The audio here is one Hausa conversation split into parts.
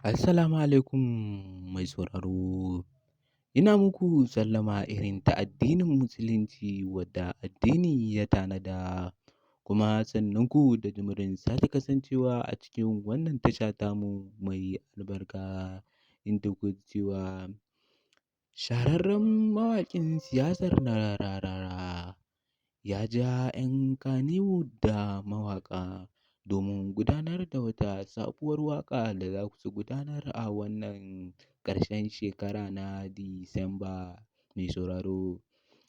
Assalamu alaikum mai sauraro. Ina muku sallama irin ta addinin Musulunci wadda addini ya tanada. Kuma sannunku da jimirin sake kasancewa a cikin wannan tasha tamu mai albarka. Inda kuke cewa shahararren mawaƙin siyasar Nararara ya ja 'yan Kannywood da mawaƙa domin gudanar da wata sabuwar waƙa da za su gudanar a wannan ƙarshen shekara na Disamba mai sauraro.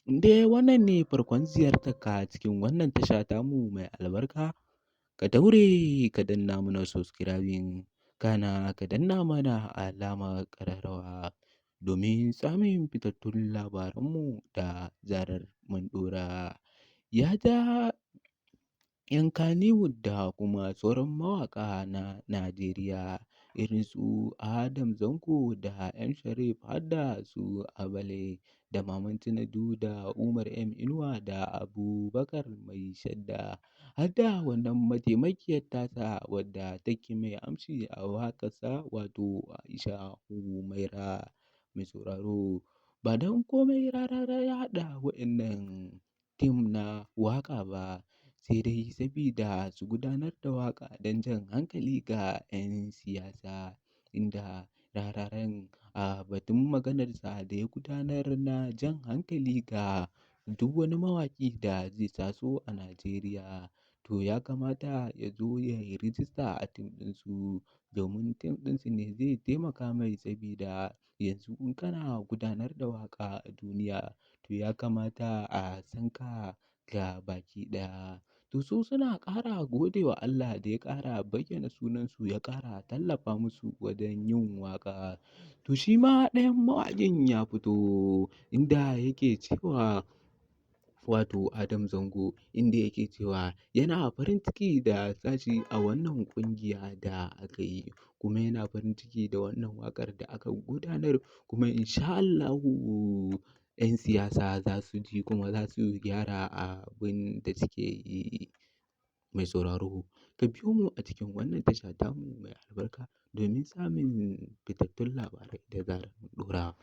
Indai wannan ne farkon ziyartarka cikin wannan tasha tamu mai albarka, ka daure ka danna mana subscribing, kana ka danna mana alamar ƙararrawa domin samun fitattun labaranmu da zarar mun ɗora. Ya ja 'yan Kannywood da kuma sauran mawaƙa na Najeriya irin su Adam Zango da M Sharif har da su Abale da Maman Tinadu da Umar M Inuwa da Abubakar Mai Shadda har da wannan mataimakiyar tasa wadda take mai amshi a waƙarsa wato Aisha Humaira mai sauraro. Ba don komai Rarara ya haɗa waɗannan tim na waƙa ba sai dai sabida su gudanar da waƙa don jan hankali ga 'yan siyasa inda Rararen a batun maganarsa da ya gudanar na jan hankali ga duk wani mawaƙi da zai taso a Najeriya. To ya kamata ya zo ya yi rijista a tim ɗinsu domin tim ɗinsu ne zai taimaka mai sabida yanzu in kana gudanar da waƙa a duniya to ya kamata a san ka ga baki ɗaya. To su suna ƙara gode wa Allah da ya ƙara bayyana sunansu ya ƙara tallafa musu wajen yin waƙa. To shi ma ɗayan mawaƙin ya fito inda yake cewa wato Adam Zango inda yake cewa yana farin ciki da sashi a wannan ƙungiya da aka yi kuma yana farin ciki da wannan waƙar da aka gudanar kuma in sha Allahu 'yan siyasa za su ji kuma za su gyara abin da suke yi mai sauraro. Ka biyo mu a cikin wannan tasha tamu mai albarka domin samun fitattun labarai da zarar mun ɗora.